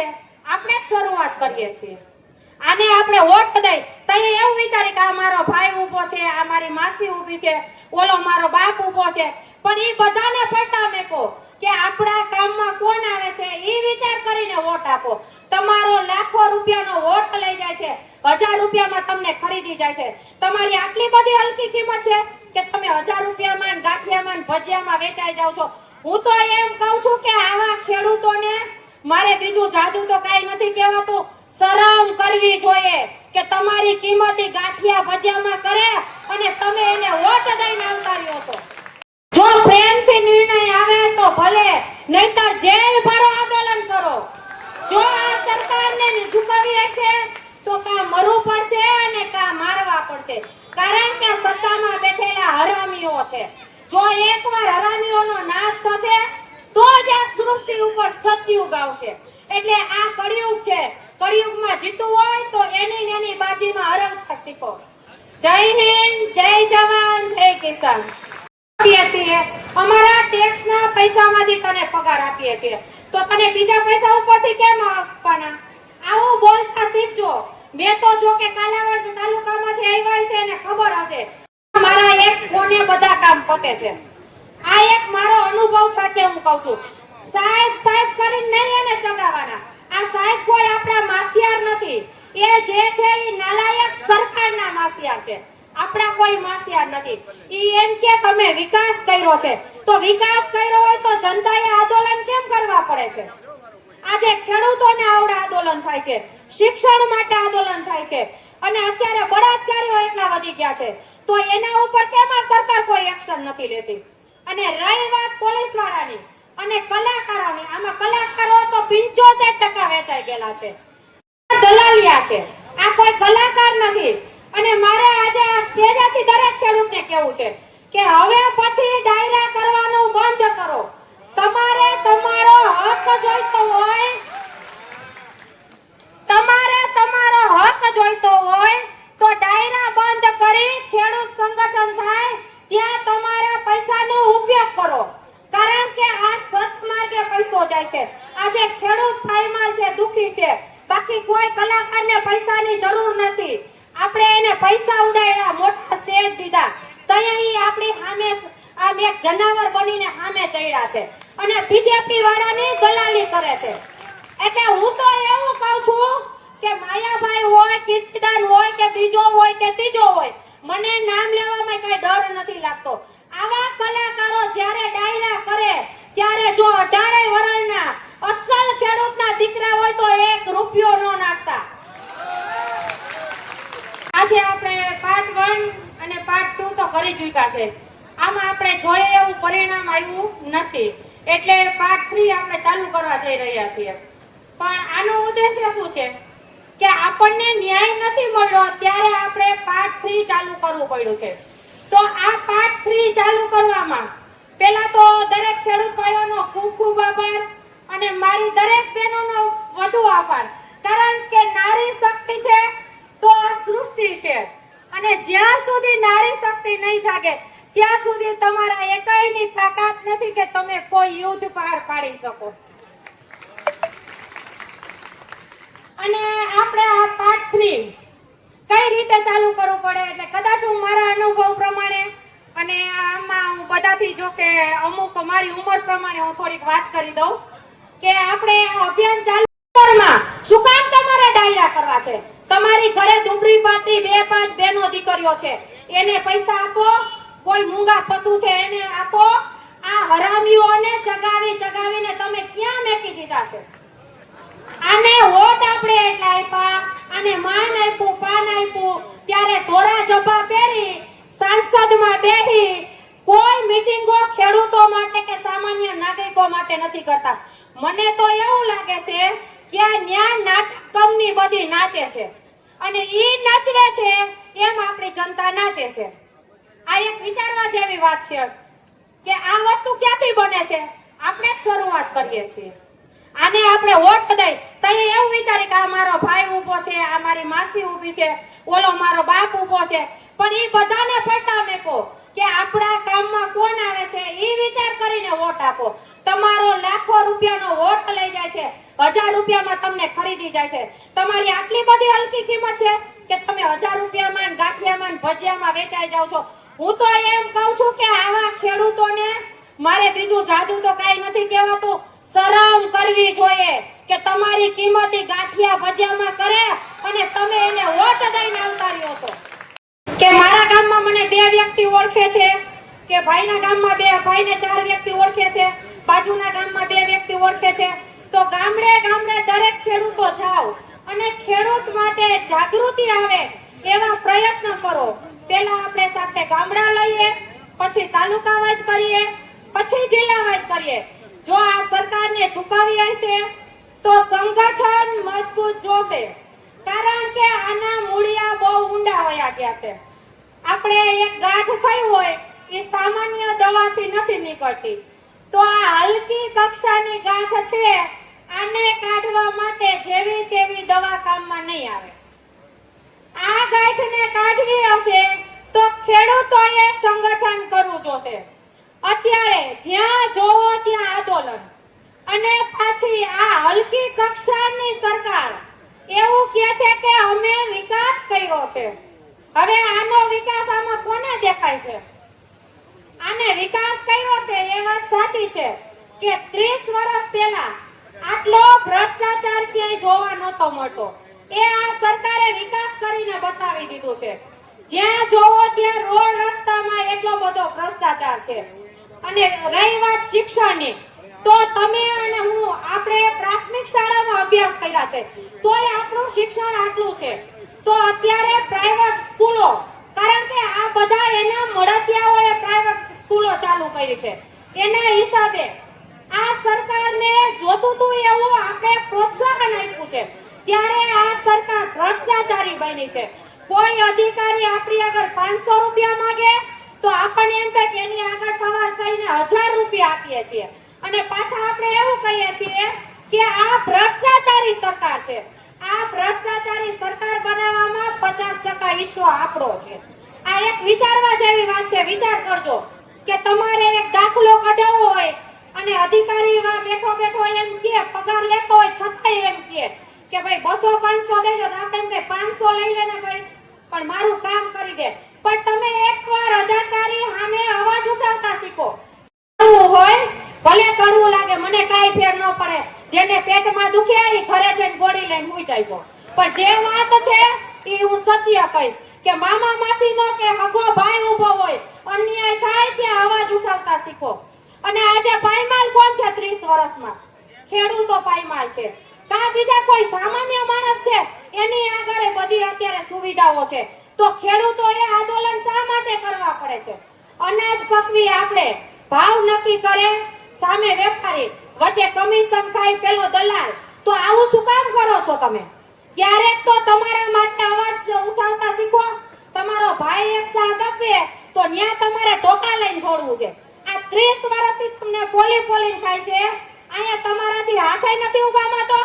છે આપણે શરૂઆત કરીએ છીએ આને આપણે વોટ દઈ તો એવું વિચારી કે આ મારો ભાઈ ઊભો છે આ મારી માસી ઊભી છે ઓલો મારો બાપ ઊભો છે પણ ઈ બધાને પટ્ટા મેકો કે આપણા કામમાં કોણ આવે છે ઈ વિચાર કરીને વોટ આપો તમારો લાખો રૂપિયાનો વોટ લઈ જાય છે 1000 રૂપિયામાં તમને ખરીદી જાય છે તમારી આટલી બધી હલકી કિંમત છે કે તમે 1000 રૂપિયામાં ગાંઠિયામાં ભજીયામાં વેચાઈ જાવ છો હું તો એમ કહું છું કે આવા ખેડૂતોને મારે બીજું જાજુ તો કાઈ નથી કહેવાતું શરમ કરવી જોઈએ કે તમારી કિંમતી ગાંઠિયા ભજીયામાં કરે અને તમે એને વોટ દઈને આવતાર્યો છો જો પ્રેમથી નિર્ણય આવે તો ભલે નહીતર જેલ ભરો આંદોલન કરો જો આ સરકારને ઝુકાવી હશે તો કા મરવું પડશે અને કા મારવા પડશે કારણ કે સત્તામાં બેઠેલા હરામીઓ છે જો એકવાર હરામીઓનો નાશ થશે તો જ આ સૃષ્ટિ ઉપર સતયુગ આવશે એટલે આ કળિયુગ છે કળિયુગમાં જીતવું હોય તો એની બાજીમાં હરાવતા શીખો જય હિન્દ જય જવાન જય કિસાન આપીએ છીએ અમારા ટેક્સના પૈસામાંથી તને પગાર આપીએ છીએ તો તને બીજા પૈસા ઉપરથી કેમ આપવાના આવું બોલતા શીખજો મેં તો જો કે કાલાવડ તાલુકામાંથી આવ્યા છે એને ખબર હશે મારા એક ફોને બધા કામ પતે છે આ એક મારો અનુભવ છે એટલે હું કહું છું સાહેબ સાહેબ કરીને નહીં એને ચગાવવાના આ સાહેબ કોઈ આપણા માસિયાર નથી એ જે છે એ નાલાયક સરકારના માસિયાર છે આપણા કોઈ માસિયાર નથી ઈ એમ કે તમે વિકાસ કર્યો છે તો વિકાસ કર્યો હોય તો જનતાએ આંદોલન કેમ કરવા પડે છે આજે ખેડૂતોને આવડે આંદોલન થાય છે શિક્ષણ માટે આંદોલન થાય છે અને અત્યારે બળાત્કારીઓ એટલા વધી ગયા છે તો એના ઉપર કેમ આ સરકાર કોઈ એક્શન નથી લેતી અને રહી વાત પોલીસ વાળાની અને કલાકારોની આમાં કલાકારો તો 75% વેચાઈ ગયેલા છે દલાલિયા છે આ કોઈ કલાકાર નથી અને મારે આજે આ સ્ટેજથી દરેક ખેડૂતને કહેવું છે કે હવે પછી ડાયરા કરવાનું બંધ કરો તમારે તમારો હક જોઈતો હોય તો ડાયરા બંધ કરી ખેડૂત સંગઠન થાય ત્યાં તમારા પૈસાનો ઉપયોગ કરો કારણ કે આ સત્માર્ગે પૈસો જાય છે આજે ખેડૂત પાયમાલ છે દુખી છે બાકી કોઈ કલાકારને પૈસાની જરૂર નથી આપણે એને પૈસા ઉડાડ્યા મોટા સ્ટેજ દીધા તઈ આપણી સામે આ એક જનાવર બનીને સામે ચડ્યા છે અને બીજેપી વાળાની દલાલી કરે છે એટલે હું તો એવું કહું છું કે માયાભાઈ હોય કીર્તિદાન હોય કે બીજો હોય કે ત્રીજો હોય મને નામ લેવામાં કઈ ડર નથી લાગતો આવા કલાકારો જ્યારે ડાયરા કરે ત્યારે જો 18 વર્ષના અસલ ખેડૂતના દીકરા હોય તો 1 રૂપિયો ન નાખતા આજે આપણે પાર્ટ 1 અને પાર્ટ 2 તો કરી ચૂક્યા છે આમાં આપણે જોઈએ એવું પરિણામ આવ્યું નથી એટલે પાર્ટ 3 આપણે ચાલુ કરવા જઈ રહ્યા છીએ પણ આનો ઉદ્દેશ્ય શું છે કે આપણને ન્યાય નથી મળ્યો ત્યારે આપણે પાર્ટ 3 ચાલુ કરવું પડ્યું છે તો આ પાર્ટ 3 ચાલુ કરવામાં પહેલા તો દરેક ખેડૂત ભાઈઓનો ખૂબ ખૂબ આભાર અને મારી દરેક બહેનોનો વધુ આભાર કારણ કે નારી શક્તિ છે તો આ સૃષ્ટિ છે અને જ્યાં સુધી નારી શક્તિ નહીં જાગે ત્યાં સુધી તમારા એકાઈની તાકાત નથી કે તમે કોઈ યુદ્ધ પાર પાડી શકો અને આપણે આ પાર્ટ 3 કઈ રીતે ચાલુ કરવું પડે એટલે કદાચ હું મારા અનુભવ પ્રમાણે અને આમાં હું બધાથી જો કે અમુક મારી ઉંમર પ્રમાણે હું થોડીક વાત કરી દઉં કે આપણે અભિયાન ચાલુ શું કામ તમારે ડાયરા કરવા છે તમારી ઘરે દુબરી પાતરી 2-5 બહેનો દીકરીઓ છે એને પૈસા આપો કોઈ મૂંગા પશુ છે એને આપો આ હરામીઓને ચગાવીને તમે ક્યાં મેકી દીધા છે આને વોટ આપણે એટલા આપ્યા અને માન આપ્યું પાન આપ્યું ત્યારે ધોરા જભા પહેરી સંસદમાં બેહી કોઈ મીટિંગો ખેડૂતો માટે કે સામાન્ય નાગરિકો માટે નથી કરતા મને તો એવું લાગે છે કે આ ન્યા નાટક કંપની બધી નાચે છે અને ઈ નાચવે છે એમ આપણી જનતા નાચે છે આ એક વિચારવા જેવી વાત છે કે આ વસ્તુ ક્યાંથી બને છે આપણે શરૂઆત કરીએ છીએ આને આપણે વોટ દઈ તો એવું વિચારી કે આ મારો ભાઈ ઊભો છે આ મારી માસી ઊભી છે ઓલો મારો બાપ ઊભો છે પણ ઈ બધાને પટ્ટા મેકો કે આપણા કામમાં કોણ આવે છે ઈ વિચાર કરીને વોટ આપો તમારો લાખો રૂપિયાનો વોટ લઈ જાય છે 1000 રૂપિયામાં તમને ખરીદી જાય છે. તમારી આટલી બધી હલકી કિંમત છે કે તમે 1000 રૂપિયામાં ગાંઠિયામાં ભજીયામાં વેચાઈ જાવ છો. હું તો એમ કહું છું કે આવા ખેડૂતોને મારે બીજું જાજુ તો કાઈ નથી કહેવાતું, શરમ કરવી જોઈએ કે તમારી કિંમતી ગાંઠિયા ભજીયામાં કરે અને તમે એને વોટ દઈને અવતાર્યો છો. કે મારા ગામમાં મને 2 વ્યક્તિ ઓળખે છે, કે ભાઈના ગામમાં 2 ભાઈને 4 વ્યક્તિ ઓળખે છે, બાજુના ગામમાં 2 વ્યક્તિ ઓળખે છે. તો ગામડે ગામડે દરેક ખેડૂતો જાઓ અને ખેડૂત માટે જાગૃતિ આવે એવા પ્રયત્ન કરો. પહેલા આપણે સાથે ગામડા લઈએ, પછી તાલુકા વાઇઝ કરીએ, પછી જિલ્લા વાઇઝ કરીએ. જો આ સરકારને ઝુકાવી હશે તો સંગઠન મજબૂત જોશે, કારણ કે આના મૂળિયા બહુ ઊંડા વયા ગયા છે. આપણે એક ગાંઠ થઈ હોય એ સામાન્ય દવાથી નથી નીકળતી, તો આ હલકી કક્ષાની ગાંઠ છે, આને કાઢવા માટે જેવી તેવી દવા કામમાં નહીં આવે. આ ગાંઠને કાઢવી હશે તો ખેડૂતોએ સંગઠન કરવું જોશે. અત્યારે જ્યાં જોવો ત્યાં આંદોલન, અને પાછી આ હલકી કક્ષાની સરકાર એવું કહે છે કે અમે વિકાસ કર્યો છે. હવે આનો વિકાસ આમાં કોને દેખાય છે? આને વિકાસ કર્યો છે એ વાત સાચી છે કે 30 વર્ષ પહેલા આટલો ભ્રષ્ટાચાર ક્યાંય જોવા નહોતો મળતો. એ આ સરકારે વિકાસ કરીને બતાવી દીધું છે. જ્યાં જોવો ત્યાં રોડ રસ્તામાં એટલો બધો ભ્રષ્ટાચાર છે. અને રહી વાત શિક્ષણની, તો તમે અને હું આપણે પ્રાથમિક શાળામાં અભ્યાસ કર્યા છે, તોય આપણું શિક્ષણ આટલું છે. તો અત્યારે પ્રાઇવેટ સ્કૂલો, કારણ કે આ બધા એના મળતિયાઓએ પ્રાઇવેટ સ્કૂલો ચાલુ કરી છે, એના હિસાબે આ સરકારને જોતું હતું એવું આપણે પ્રોત્સાહન આપ્યું છે, ત્યારે આ સરકાર ભ્રષ્ટાચારી બની છે. કોઈ અધિકારી આપણી આગળ 500 રૂપિયા માંગે તો આપણને એમ થાય કે એની આગળ થવા થઈને 1000 રૂપિયા આપીએ છીએ, અને પાછા આપણે એવું કહીએ છીએ કે આ ભ્રષ્ટાચારી સરકાર છે. આ ભ્રષ્ટાચારી સરકાર બનાવવામાં 50% હિસ્સો આપણો છે. આ એક વિચારવા જેવી વાત છે. વિચાર કરજો કે તમારે એક દાખલો કઢાવવો હોય અને અધિકારી બેઠો બેઠો એમ કે પગાર લેતો હોય છતાંય એમ કે ભાઈ 200-500 દેજો, તો આપણે એમ કે 500 લઈ લે ને ભાઈ, પણ મારું કામ કરી દે. પણ તમે એકવાર અધિકારી સામે અવાજ ઉઠાવતા શીખો. હોય ભલે કડવું લાગે, મને કાઈ ફેર ન પડે, જેને પેટમાં દુખે એ ઘરે જઈને ગોળી લઈને હુઈ જાય છો, પણ જે વાત છે એ હું સત્ય કહીશ કે મામા માસી નો કે હગો ભાઈ ઊભો હોય, અન્યાય થાય ત્યાં અવાજ ઉઠાવતા શીખો. અને આજે પાયમાલ કોણ છે? 30 વર્ષમાં ખેડૂતો પાયમાલ છે. કા બીજા કોઈ સામાન્ય માણસ છે? એની આગળ બધી અત્યારે સુવિધાઓ છે. તો ખેડૂતોએ આંદોલન શા માટે કરવા પડે છે? અનાજ પકવી આપણે, ભાવ નક્કી કરે સામે વેપારી, વચ્ચે કમિશન ખાય પેલો દલાલ. તો આવું શું કામ કરો છો તમે? ક્યારેક તો તમારા માટે અવાજ ઉઠાવતા શીખો. તમારો ભાઈ એક સાથ આપે તો ન્યા તમારે ધોકા લઈને દોડવું છે. આ 30 વર્ષથી તમને પોલીને ખાય છે, અહીંયા તમારાથી હાથે નથી ઉગામાતો.